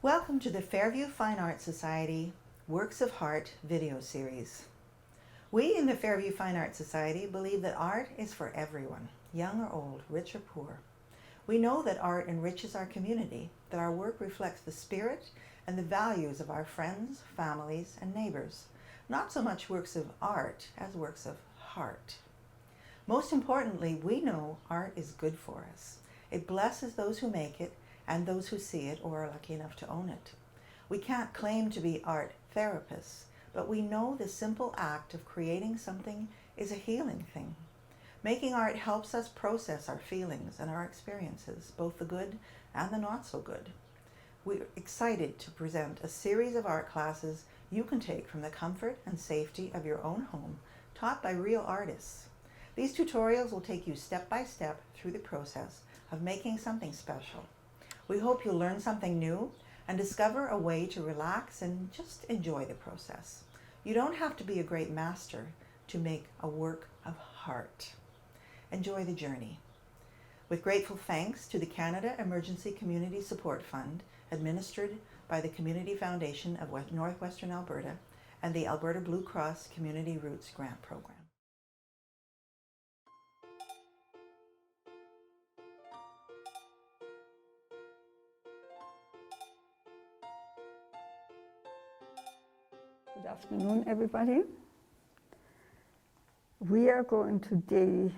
Welcome to the Fairview Fine Arts Society Works of Heart video series. We in the Fairview Fine Arts Society believe that art is for everyone, young or old, rich or poor. We know that art enriches our community, that our work reflects the spirit and the values of our friends, families, and neighbors, not so much works of art as works of heart. Most importantly, we know art is good for us. It blesses those who make it and those who see it or are lucky enough to own it. We can't claim to be art therapists, but we know the simple act of creating something is a healing thing. Making art helps us process our feelings and our experiences, both the good and the not so good. We're excited to present a series of art classes you can take from the comfort and safety of your own home, taught by real artists. These tutorials will take you step by step through the process of making something special. We hope you'll learn something new and discover a way to relax and just enjoy the process. You don't have to be a great master to make a work of heart. Enjoy the journey. With grateful thanks to the Canada Emergency Community Support Fund, administered by the Community Foundation of Northwestern Alberta and the Alberta Blue Cross Community Roots Grant Program. Good afternoon, everybody. We are going today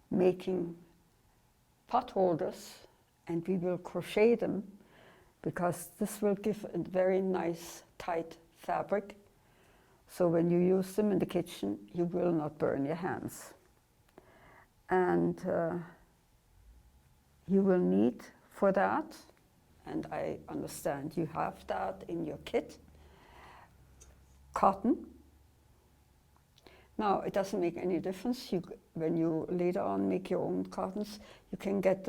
making potholders, and we will crochet them because this will give a very nice tight fabric. So when you use them in the kitchen, you will not burn your hands. And you will need for that, and I understand you have that in your kit, cotton. Now, it doesn't make any difference. When you later on make your own cottons, you can get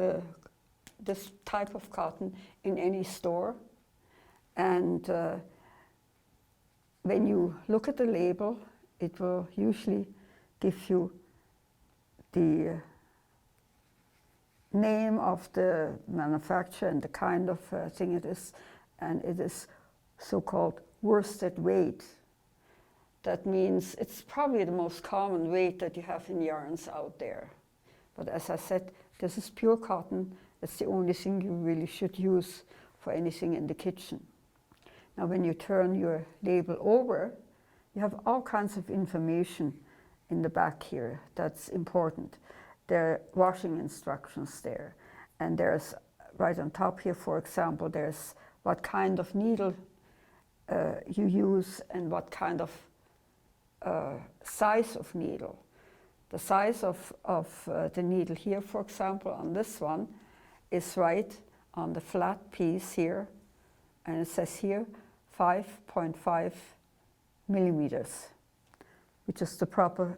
this type of cotton in any store. And when you look at the label, it will usually give you the name of the manufacturer and the kind of thing it is. And it is so-called worsted weight. That means it's probably the most common weight that you have in yarns out there. But as I said, this is pure cotton. It's the only thing you really should use for anything in the kitchen. Now, when you turn your label over, you have all kinds of information in the back here that's important. There are washing instructions there. And there's, right on top here, for example, there's what kind of needle you use and what kind of size of needle. The size of the needle here, for example, on this one, is right on the flat piece here, and it says here 5.5 millimeters, which is the proper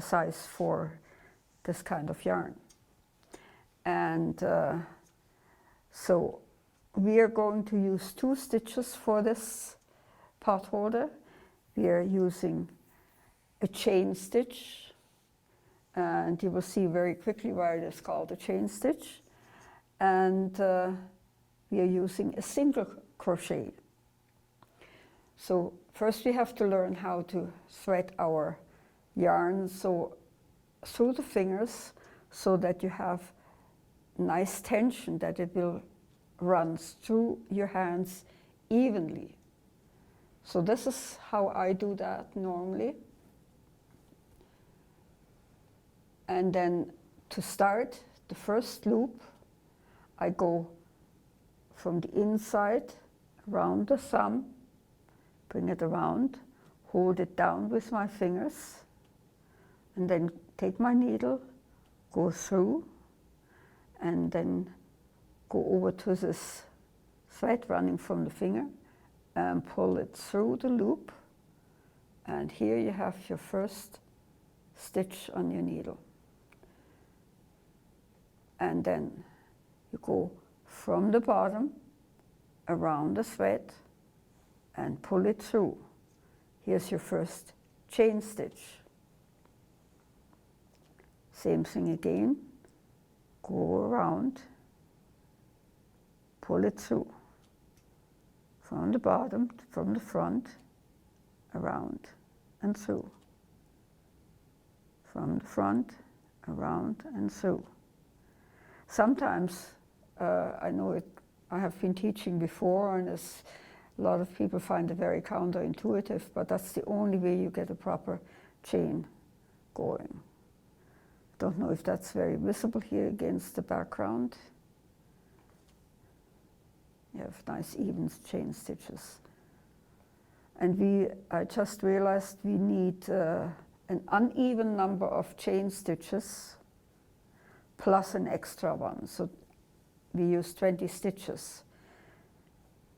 size for this kind of yarn. And so we are going to use 2 stitches for this potholder. We are using a chain stitch, and you will see very quickly why it is called a chain stitch. And we are using a single crochet. So first we have to learn how to thread our yarn through the fingers so that you have nice tension, that it will run through your hands evenly. So this is how I do that normally. And then to start the first loop, I go from the inside around the thumb, bring it around, hold it down with my fingers, and then take my needle, go through, and then go over to this thread running from the finger, and pull it through the loop, and here you have your first stitch on your needle. And then you go from the bottom around the thread and pull it through. Here's your first chain stitch. Same thing again, go around pull it through from the bottom, from the front, around and through, from the front, around and through. Sometimes, I know it, I have been teaching before, and a lot of people find it very counterintuitive, but that's the only way you get a proper chain going. Don't know if that's very visible here against the background. You have nice even chain stitches. And I just realized we need an uneven number of chain stitches plus an extra one. So we use 20 stitches.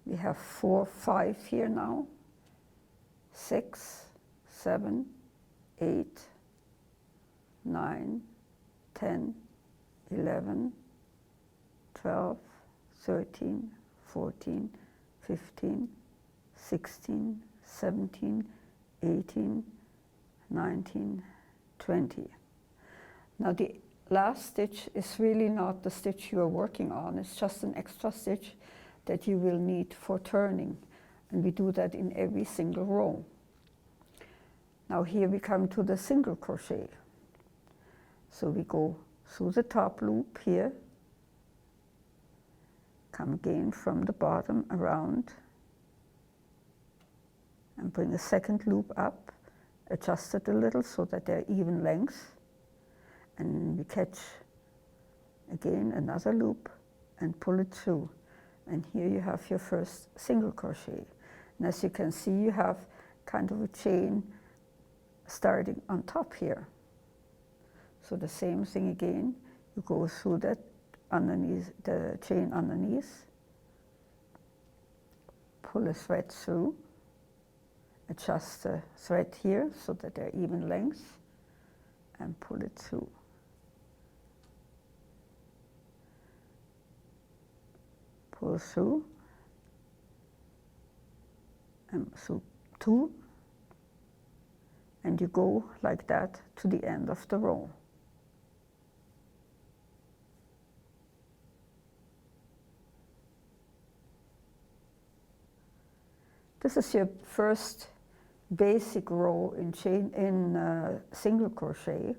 We have 4, 5 here now, 6, 7, 8, 9, 10, 11, 12, 13, 14, 15, 16, 17, 18, 19, 20. Now the last stitch is really not the stitch you are working on, it's just an extra stitch that you will need for turning, and we do that in every single row. Now here we come to the single crochet. So we go through the top loop here, come again from the bottom around, and bring a second loop up, adjust it a little so that they're even length, and we catch again another loop and pull it through. And here you have your first single crochet. And as you can see, you have kind of a chain starting on top here. So the same thing again, you go through that underneath, the chain underneath, pull a thread through, adjust the thread here so that they're even length, and pull it through. Pull through, and through 2, and you go like that to the end of the row. This is your first basic row in single crochet.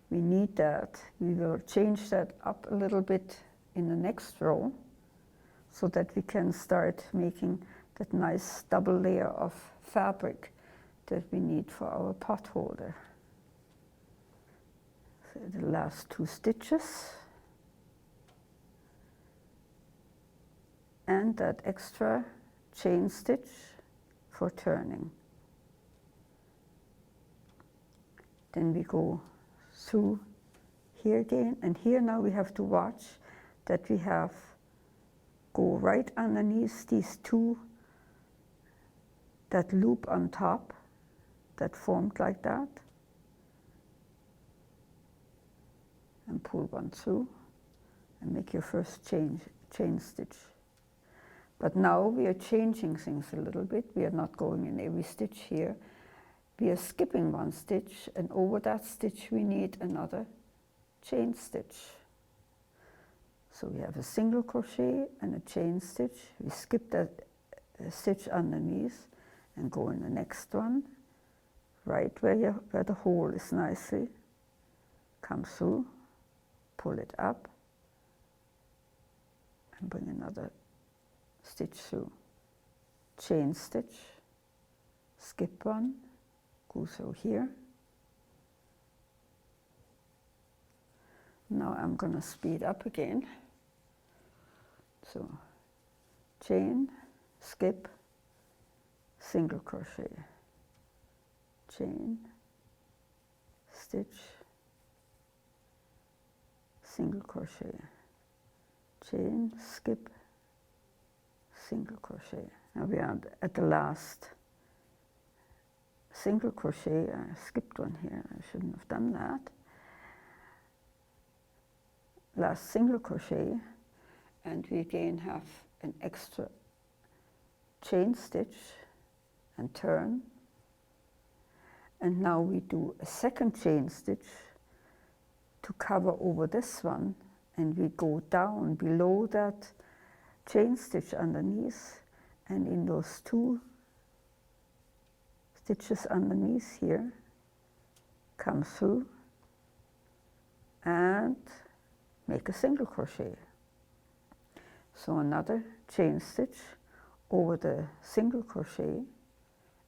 We need that. We will change that up a little bit in the next row so that we can start making that nice double layer of fabric that we need for our potholder. So the last 2 stitches and that extra chain stitch for turning. Then we go through here again, and here now we have to watch that we go right underneath these 2, that loop on top that formed like that, and pull one through and make your first chain stitch. But now we are changing things a little bit. We are not going in every stitch here. We are skipping one stitch, and over that stitch we need another chain stitch. So we have a single crochet and a chain stitch. We skip that stitch underneath and go in the next one, right where the hole is nicely. Come through, pull it up, and bring another stitch through. Chain stitch, skip one, go through here. Now I'm going to speed up again. So chain, skip, single crochet, chain, stitch, single crochet, chain, skip, single crochet. Now we are at the last single crochet. I skipped one here, I shouldn't have done that. Last single crochet, and we again have an extra chain stitch and turn, and now we do a second chain stitch to cover over this one and we go down below that chain stitch underneath, and in those 2 stitches underneath here, come through and make a single crochet. So another chain stitch over the single crochet,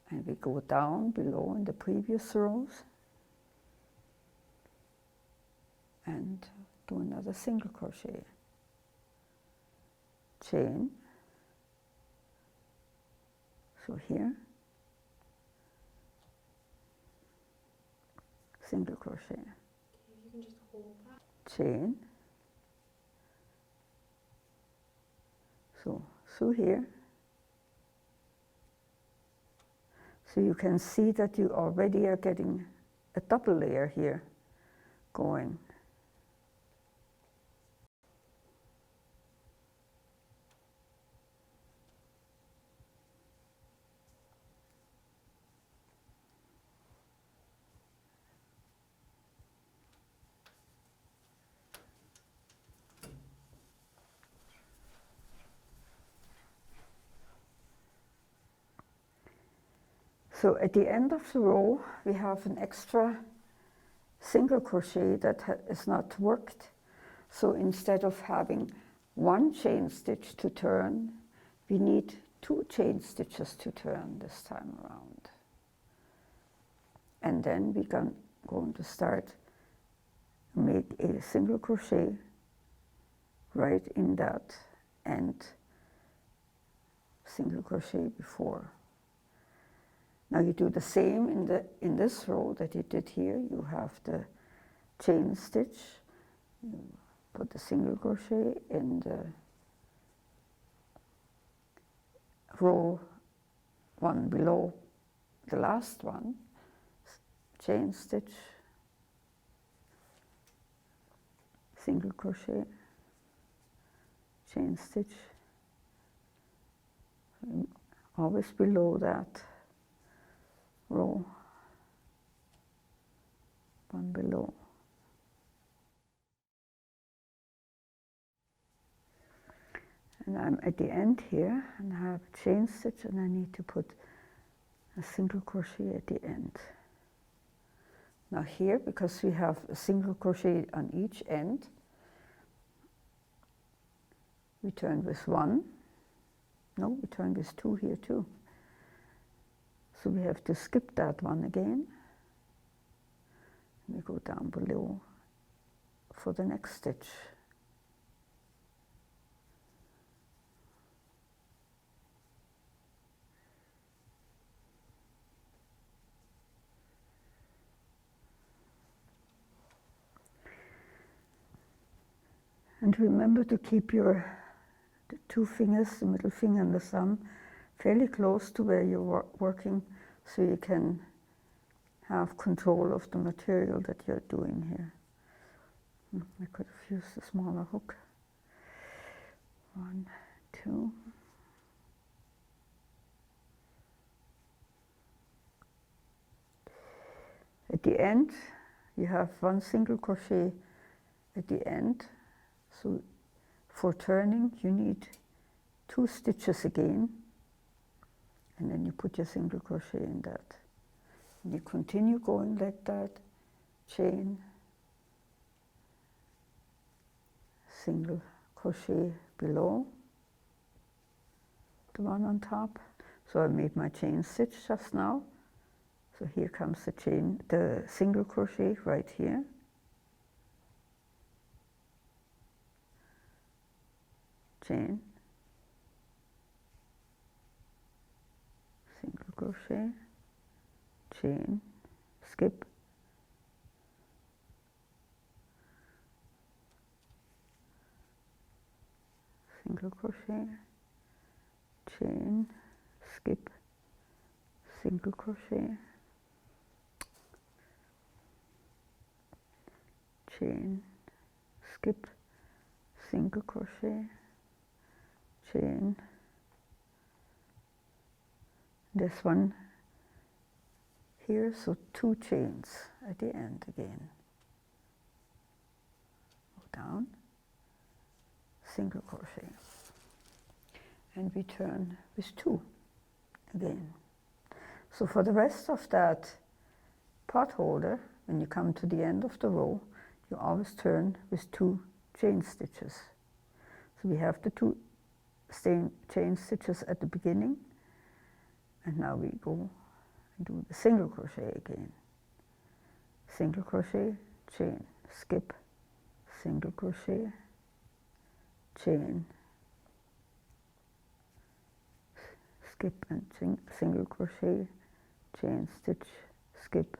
and we go down below in the previous rows and do another single crochet, chain, so here, single crochet, You can just hold that. chain, so through here. So you can see that you already are getting a double layer here going. So at the end of the row, we have an extra single crochet that is not worked. So instead of having 1 chain stitch to turn, we need 2 chain stitches to turn this time around. And then we're going to start make a single crochet right in that end single crochet before. Now you do the same in this row that you did here. You have the chain stitch, you put the single crochet in the row 1 below the last one, chain stitch, single crochet, chain stitch, always below that row, 1 below. And I'm at the end here, and I have a chain stitch, and I need to put a single crochet at the end. Now here, because we have a single crochet on each end, we turn with 1. No, we turn with 2 here too. So we have to skip that one again. We go down below for the next stitch. And remember to keep the 2 fingers, the middle finger and the thumb, fairly close to where you're working, so you can have control of the material that you're doing here. I could have used a smaller hook. 1, 2. At the end, you have 1 single crochet at the end. So for turning, you need 2 stitches again, and then you put your single crochet in that. And you continue going like that, chain, single crochet below, the one on top. So I made my chain stitch just now. So here comes the single crochet right here. Chain, single crochet, chain, skip, single crochet, chain, skip, single crochet, chain, skip, single crochet, chain. This one here, so 2 chains at the end again. Go down, single crochet, and we turn with 2 again. So for the rest of that potholder, when you come to the end of the row, you always turn with 2 chain stitches. So we have the 2 chain stitches at the beginning, and now we go and do the single crochet again. Single crochet, chain, skip, single crochet, chain, skip and single crochet, chain stitch, skip,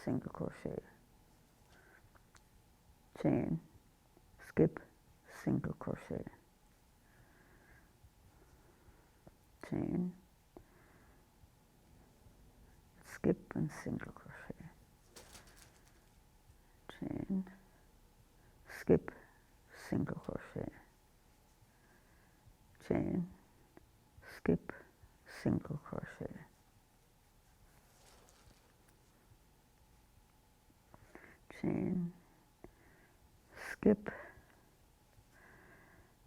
single crochet, chain, skip, single crochet, chain, skip and single crochet, chain, skip, single crochet, chain, skip, single crochet, chain, skip,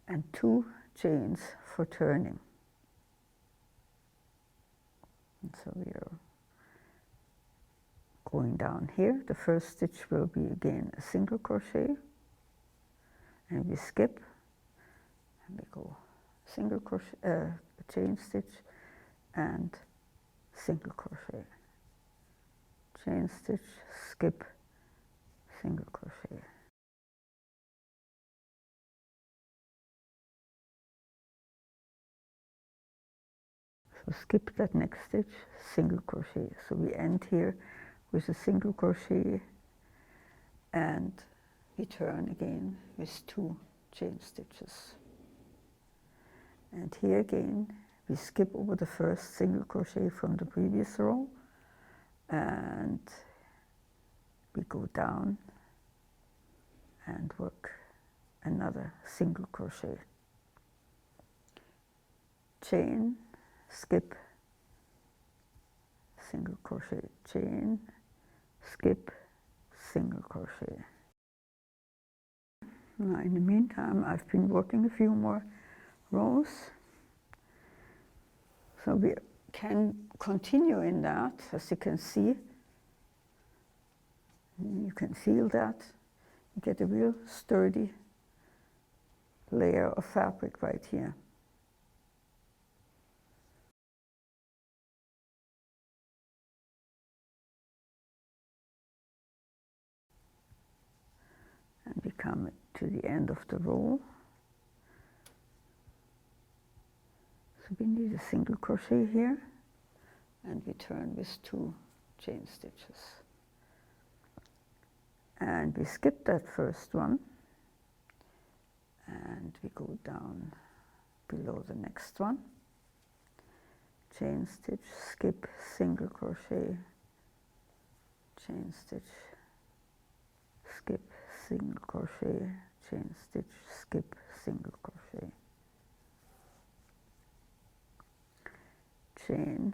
and 2 chains for turning. And so we are going down here. The first stitch will be again a single crochet, and we skip, and we go single crochet, chain stitch and single crochet, chain stitch, skip, single crochet. So skip that next stitch, single crochet. So we end here with a single crochet, and we turn again with 2 chain stitches. And here again we skip over the first single crochet from the previous row, and we go down and work another single crochet, chain, skip, single crochet, chain, skip, single crochet. Now in the meantime I've been working a few more rows, so we can continue in that. As you can see, you can feel that you get a real sturdy layer of fabric right here. And we come to the end of the row. So we need a single crochet here, and we turn with 2 chain stitches. And we skip that first one, and we go down below the next one, chain stitch, skip, single crochet, chain stitch, skip, single crochet, chain stitch, skip, single crochet, chain,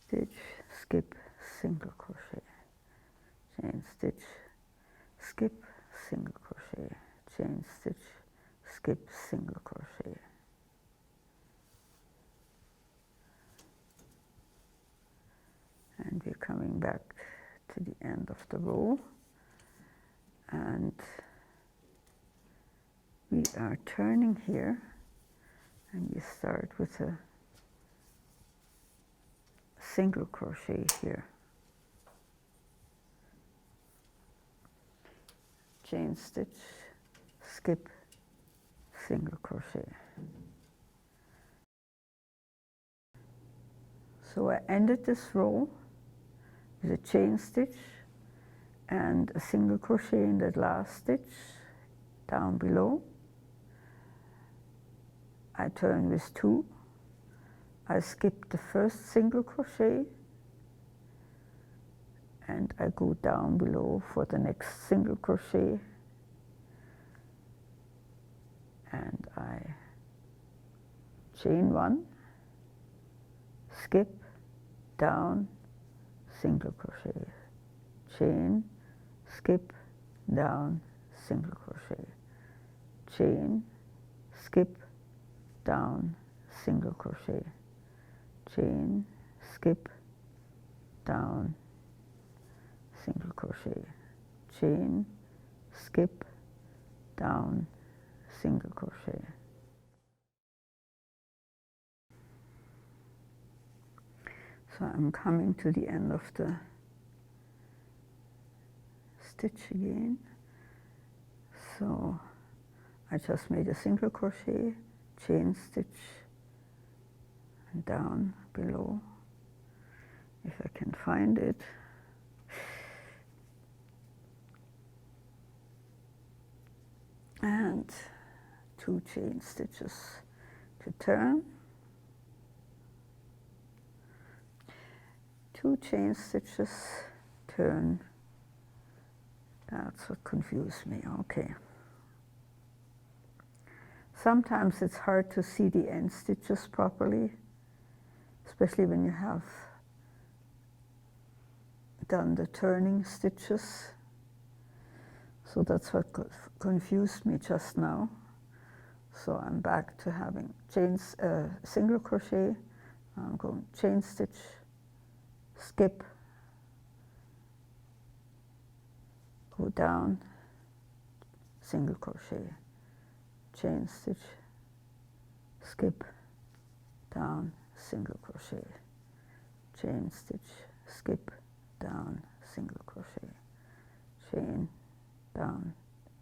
stitch, skip, single crochet, chain stitch, skip, single crochet, chain stitch, skip, single crochet. And we're coming back to the end of the row, and we are turning here, and we start with a single crochet here, chain stitch, skip, single crochet. So I ended this row with a chain stitch and a single crochet in that last stitch down below. I turn with 2. I skip the first single crochet, and I go down below for the next single crochet, and I chain 1, skip, down, single crochet, chain, skip, down, single crochet, chain, skip, down, single crochet, chain, skip, down, single crochet, chain, skip, down, single crochet. So I'm coming to the end of the stitch again. So I just made a single crochet, chain stitch, and down below, if I can find it. And 2 chain stitches to turn, 2 chain stitches, turn. That's what confused me. Okay. Sometimes it's hard to see the end stitches properly, especially when you have done the turning stitches. So that's what confused me just now. So I'm back to having chains, single crochet. I'm going chain stitch, skip, go down, single crochet, chain stitch, skip, down, single crochet, chain stitch, skip, down, single crochet, chain, down,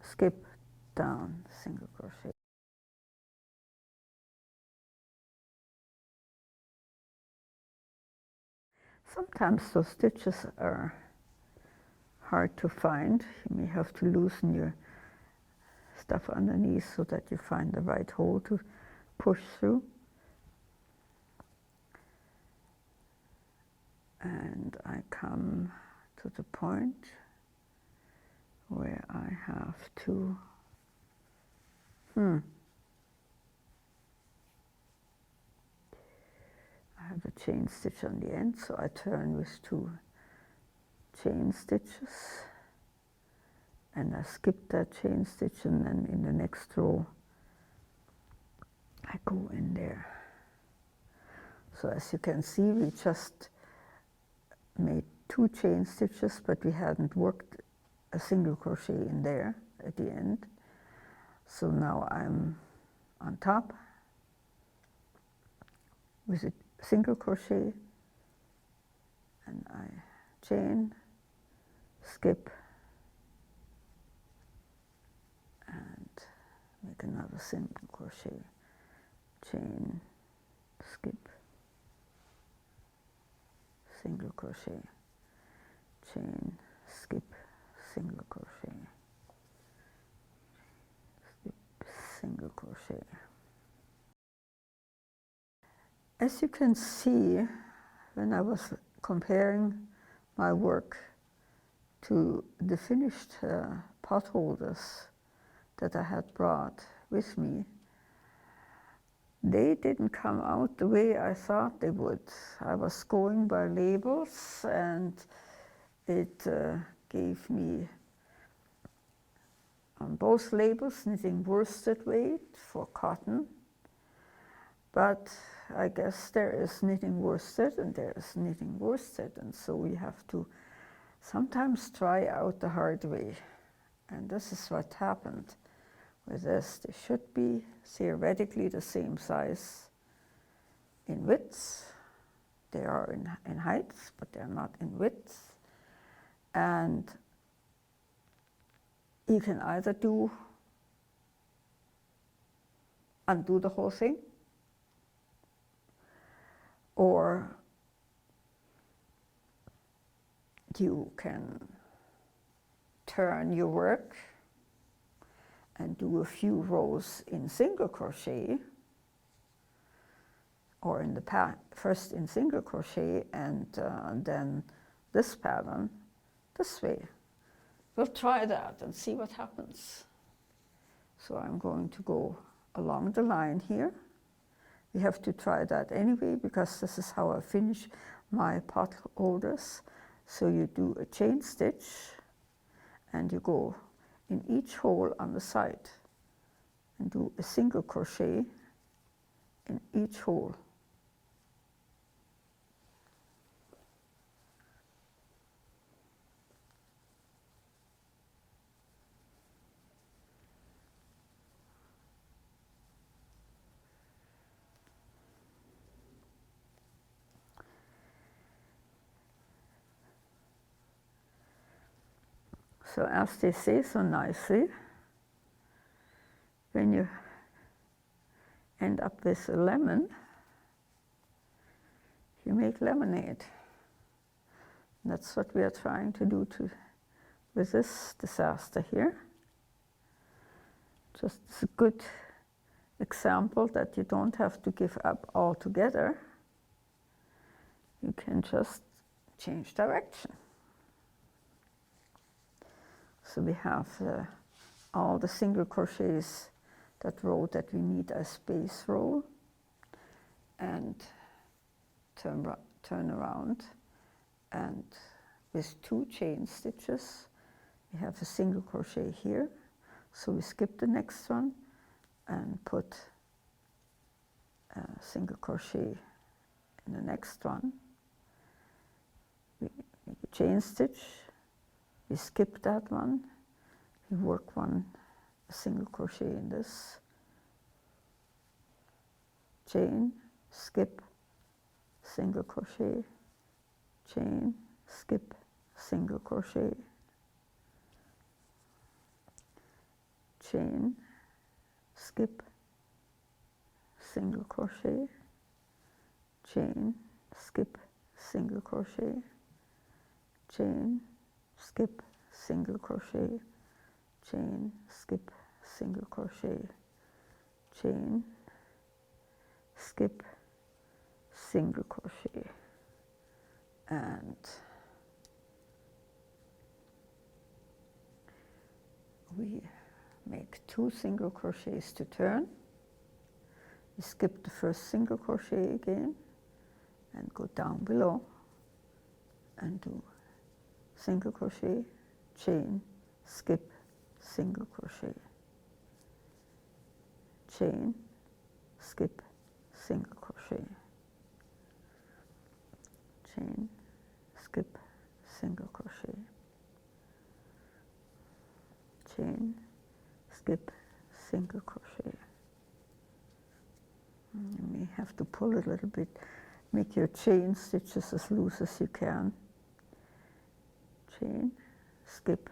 skip, down, single crochet. Sometimes those stitches are hard to find. You may have to loosen your stuff underneath so that you find the right hole to push through. And I come to the point where I have to I have a chain stitch on the end, so I turn with 2 chain stitches, and I skip that chain stitch, and then in the next row I go in there. So as you can see, we just made 2 chain stitches, but we hadn't worked a single crochet in there at the end. So now I'm on top with a single crochet, and I chain, skip, and make another single crochet, chain, skip, single crochet, chain, skip, single crochet, skip, single crochet. As you can see, when I was comparing my work to the finished potholders that I had brought with me, they didn't come out the way I thought they would. I was going by labels, and it gave me on both labels knitting worsted weight for cotton, but I guess there is knitting worsted and there is knitting worsted, and so we have to sometimes try out the hard way. And this is what happened with this. They should be theoretically the same size in width. They are in heights, but they're not in width. And you can either undo the whole thing, or you can turn your work and do a few rows in single crochet, or in the first in single crochet and then this pattern this way. We'll try that and see what happens. So I'm going to go along the line here. We have to try that anyway, because this is how I finish my potholders. So you do a chain stitch and you go in each hole on the side and do a single crochet in each hole. So as they say so nicely, when you end up with a lemon, you make lemonade. And that's what we are trying to do with this disaster here. Just a good example that you don't have to give up altogether. You can just change direction. So we have all the single crochets, that row that we need as base row, and turn around, and with 2 chain stitches we have a single crochet here, so we skip the next one and put a single crochet in the next one. We make a chain stitch, we skip that one, we work a single crochet in this, chain, skip, single crochet, chain, skip, single crochet, chain, skip, single crochet, chain, skip, single crochet, chain, skip, single crochet, chain, skip, single crochet, chain, skip, single crochet, and we make 2 single crochets to turn. We skip the first single crochet again and go down below and do single crochet, chain, skip, single crochet, chain, skip, single crochet, chain, skip, single crochet, chain, skip, single crochet. You may have to pull a little bit, make your chain stitches as loose as you can. Chain, skip,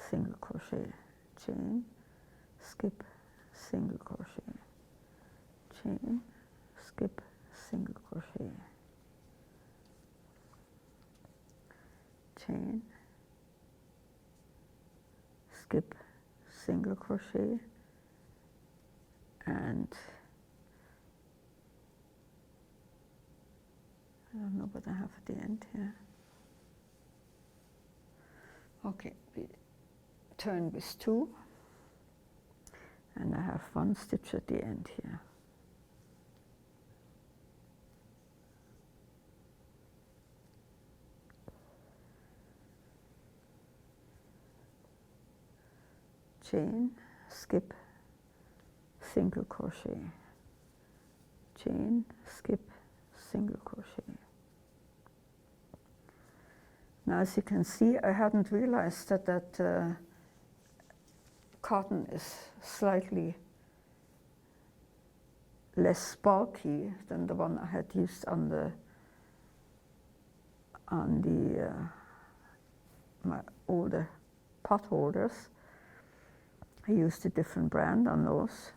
single crochet, chain, skip, single crochet, chain, skip, single crochet, chain, skip, single crochet, and I don't know what I have at the end here. Okay, we turn with 2, and I have 1 stitch at the end here. Chain, skip, single crochet, chain, skip, single crochet. Now, as you can see, I hadn't realized that cotton is slightly less bulky than the one I had used on my older potholders. I used a different brand on those,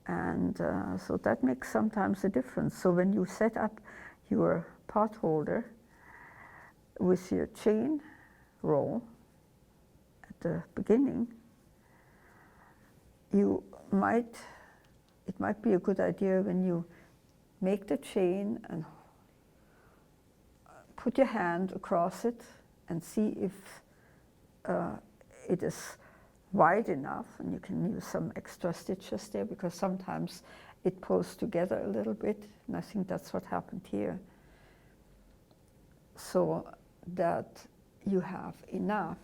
and so that makes sometimes a difference. So when you set up your potholder with your chain row at the beginning, it might be a good idea when you make the chain and put your hand across it and see if it is wide enough, and you can use some extra stitches there, because sometimes it pulls together a little bit, and I think that's what happened here. So that you have enough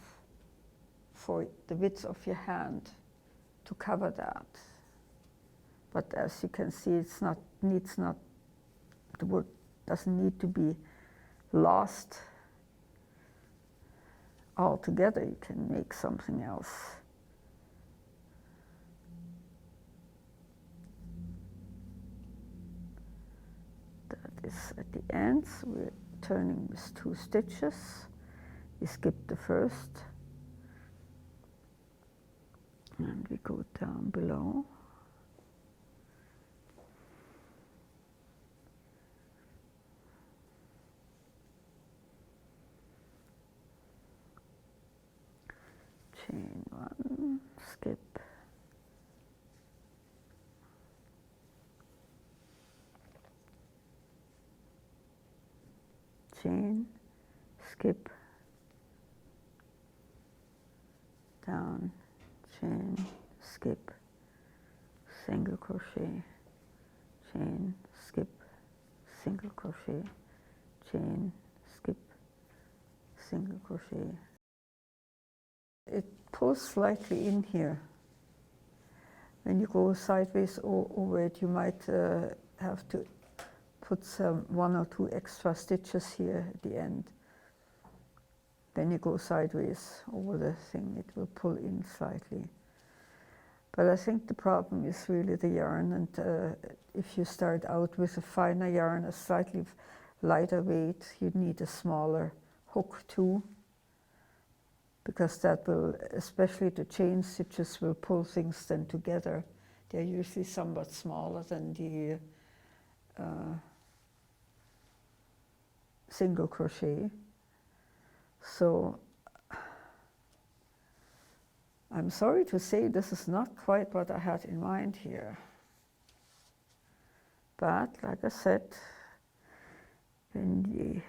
for the width of your hand to cover that. But as you can see, the work doesn't need to be lost altogether. You can make something else. That is at the end, so we're turning with 2 stitches. We skip the first, and we go down below. Chain 1, skip, chain, skip, down, chain, skip, single crochet, chain, skip, single crochet, chain, skip, single crochet. It pulls slightly in here. When you go sideways over it, you might have to put 1 or 2 extra stitches here at the end. Then you go sideways over the thing, it will pull in slightly. But I think the problem is really the yarn, and if you start out with a finer yarn, a slightly lighter weight, you need a smaller hook too, because that will, especially the chain stitches, will pull things then together. They're usually somewhat smaller than the single crochet. So I'm sorry to say this is not quite what I had in mind here. But like I said, when we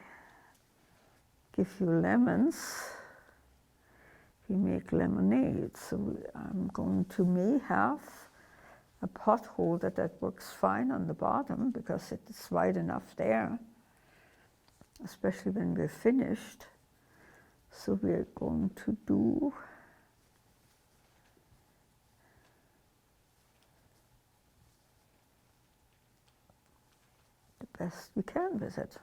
give you lemons, we make lemonade. So I'm going to may have a pot holder that works fine on the bottom because it is wide enough there, especially when we're finished. So we're going to do the best we can with it.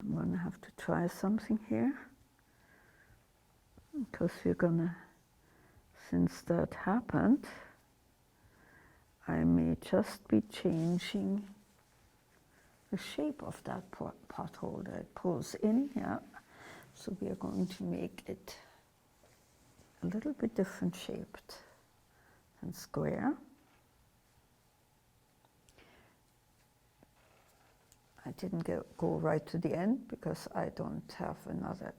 I'm going to have to try something here, because we're going to, since that happened, I may just be changing the shape of that pot holder. It pulls in here, so we are going to make it a little bit different shaped than square. I didn't go right to the end because I don't have another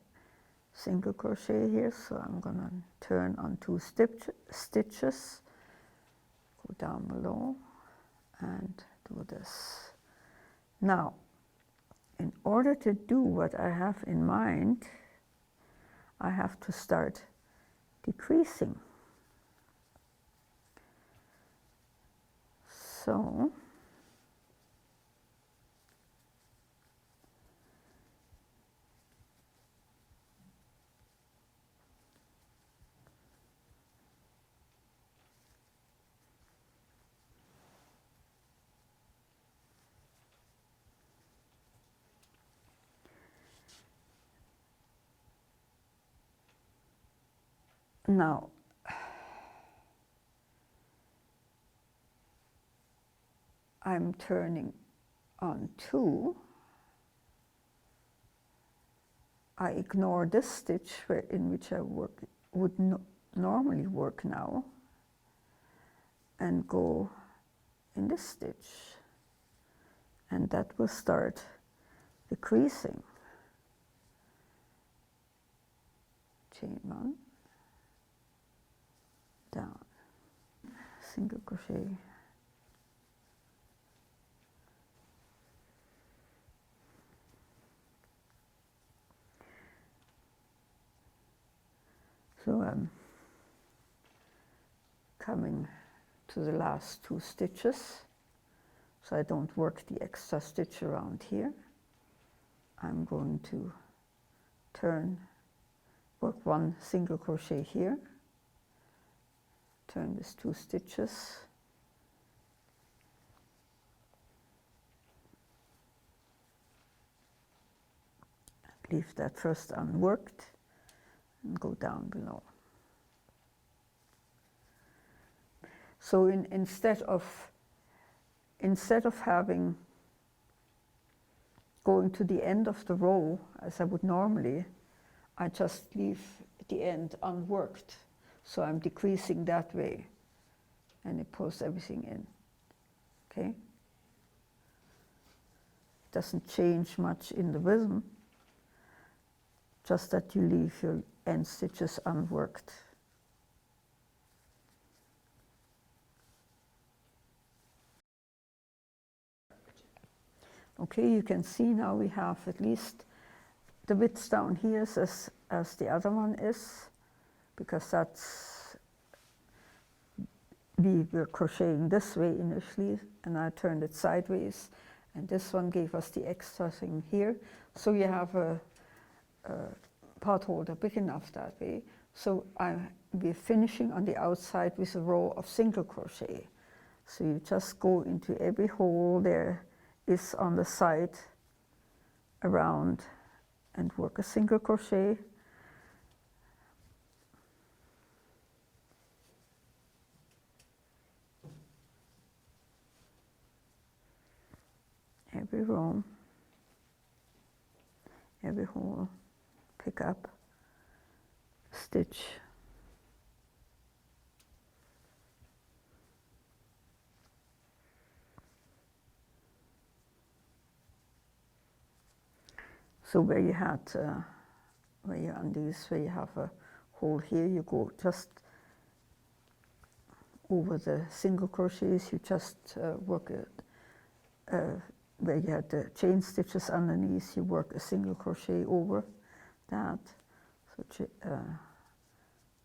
single crochet here, so I'm going to turn on 2 stitches, go down below and do this. Now, in order to do what I have in mind, I have to start decreasing. So now, I'm turning on 2. I ignore this stitch in which I would normally work now, and go in this stitch, and that will start decreasing. Chain 1, down, single crochet, So I'm coming to the last 2 stitches, so I don't work the extra stitch around here. I'm going to work 1 single crochet here, turn this 2 stitches, leave that first unworked and go down below. So instead of having going to the end of the row as I would normally, I just leave the end unworked. So I'm decreasing that way, and it pulls everything in. Okay? It doesn't change much in the rhythm, just that you leave your end stitches unworked. Okay, you can see now we have at least the width down here as the other one is, because we were crocheting this way initially, and I turned it sideways, and this one gave us the extra thing here. So you have a pot holder big enough that way. So we're finishing on the outside with a row of single crochet. So you just go into every hole there is on the side around and work a single crochet. Every row, every hole, pick up, stitch. So where you had, where you undies, where you have a hole here, you go just over the single crochets, you just work it. Where you had the chain stitches underneath, you work a single crochet over that. So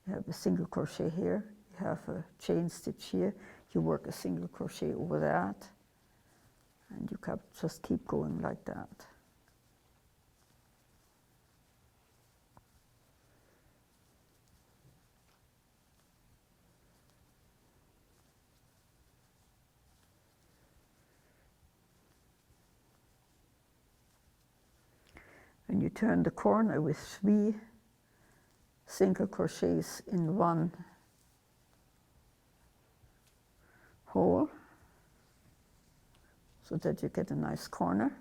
you have a single crochet here, you have a chain stitch here, you work a single crochet over that, and you can just keep going like that. And you turn the corner with 3 single crochets in 1 hole, so that you get a nice corner.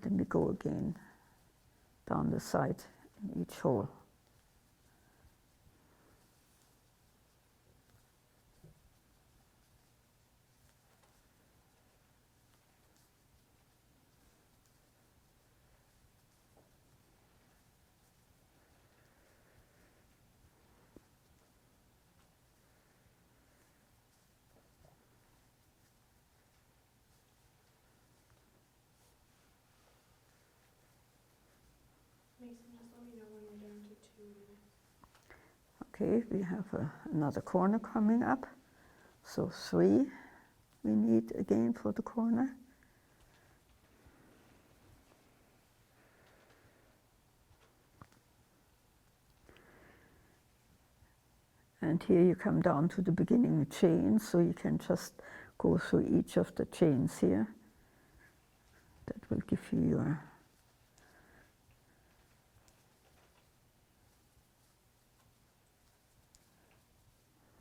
Then we go again down the side in each hole. Mason, just let me know when we're down to 2 minutes. Okay, we have another corner coming up. So 3 we need again for the corner. And here you come down to the beginning chain, so you can just go through each of the chains here. That will give you your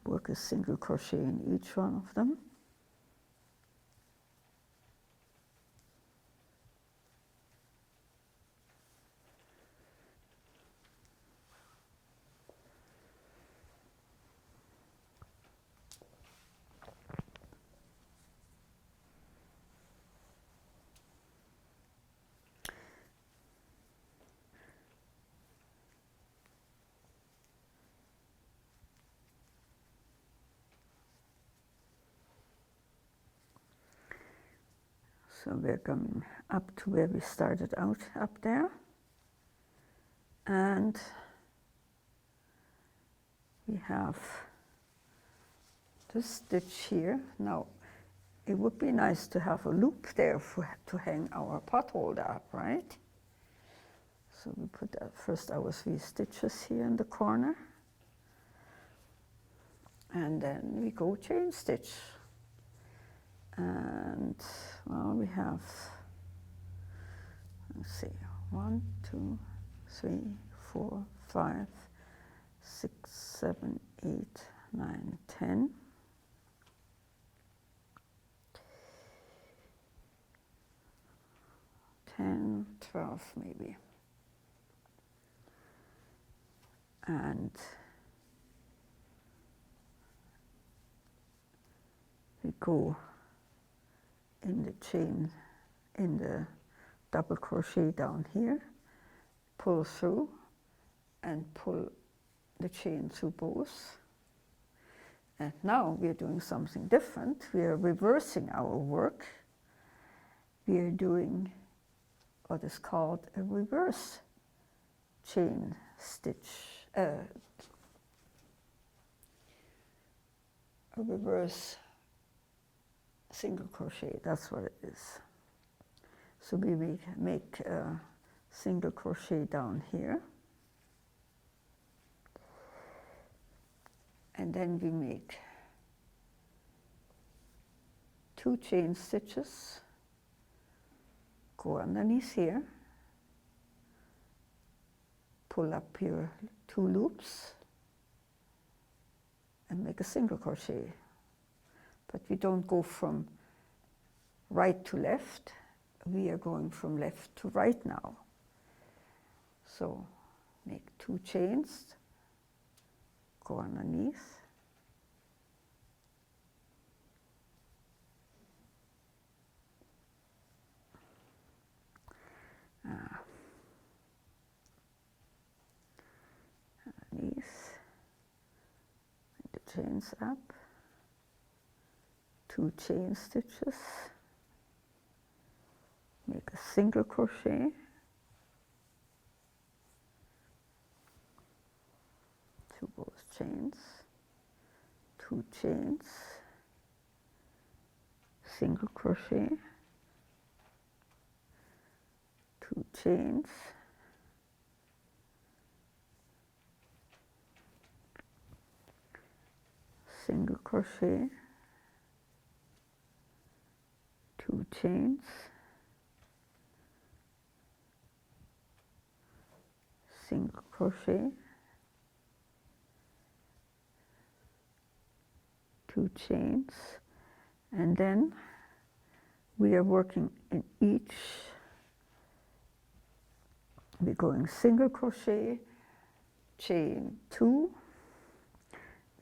work a single crochet in each one of them. So we're coming up to where we started out up there. And we have this stitch here. Now, it would be nice to have a loop there to hang our potholder up, right? So we put that first our 3 stitches here in the corner. And then we go chain stitch. And, well, we have, let's see, 1, 2, 3, 4, 5, 6, 7, 8, 9, 10. 10, 12 maybe. And we go in the chain, in the double crochet down here, pull through and pull the chain through both. And now we are doing something different. We are reversing our work. We are doing what is called a reverse chain stitch, a reverse single crochet, that's what it is. So we make a single crochet down here, and then we make 2 chain stitches, go underneath here, pull up your 2 loops, and make a single crochet. But we don't go from right to left, we are going from left to right now. So make 2 chains, go underneath, underneath, make the chains up, 2 chain stitches, make a single crochet, to both chains, 2 chains, single crochet, 2 chains, single crochet, 2 chains, single crochet, 2 chains, and then we are working in each, we're going single crochet, chain 2,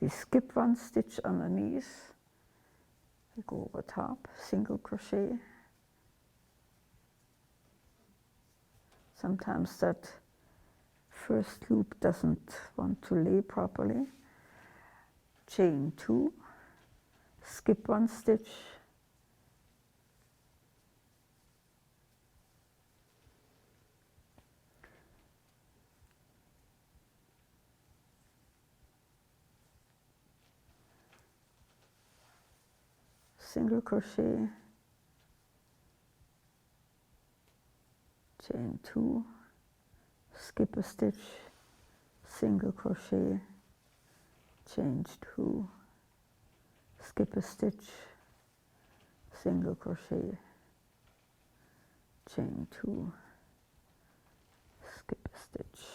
we skip 1 stitch underneath, we go over top, single crochet. Sometimes that first loop doesn't want to lay properly. Chain 2, skip 1 stitch, single crochet, chain 2, skip a stitch, single crochet, chain 2, skip a stitch, single crochet, chain 2, skip a stitch.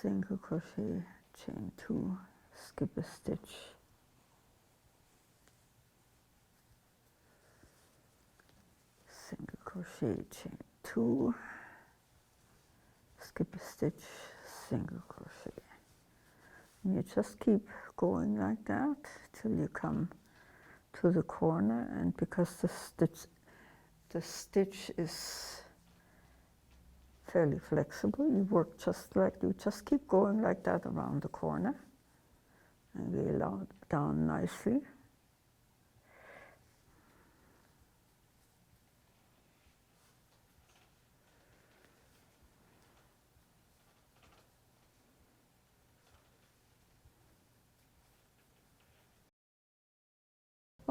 Single crochet, chain 2, skip a stitch, single crochet, chain 2, skip a stitch, single crochet. And you just keep going like that till you come to the corner, and because the stitch is fairly flexible, you work just like, you just keep going like that around the corner, and lay down nicely.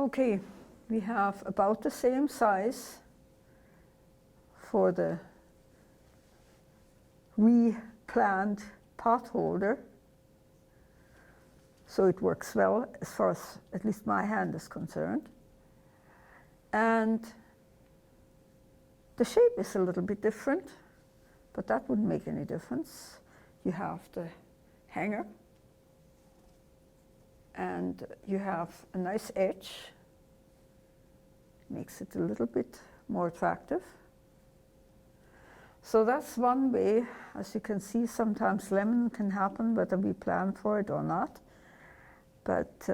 Okay, we have about the same size for the replanned potholder. So it works well as far as at least my hand is concerned. And the shape is a little bit different, but that wouldn't make any difference. You have the hanger, and you have a nice edge. Makes it a little bit more attractive. So that's one way. As you can see, sometimes lemon can happen whether we plan for it or not. But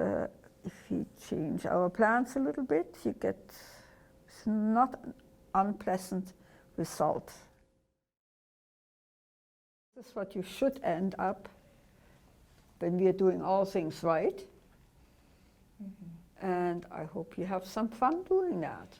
if you change our plans a little bit, you get not an unpleasant result. This is what you should end up when we are doing all things right. And I hope you have some fun doing that.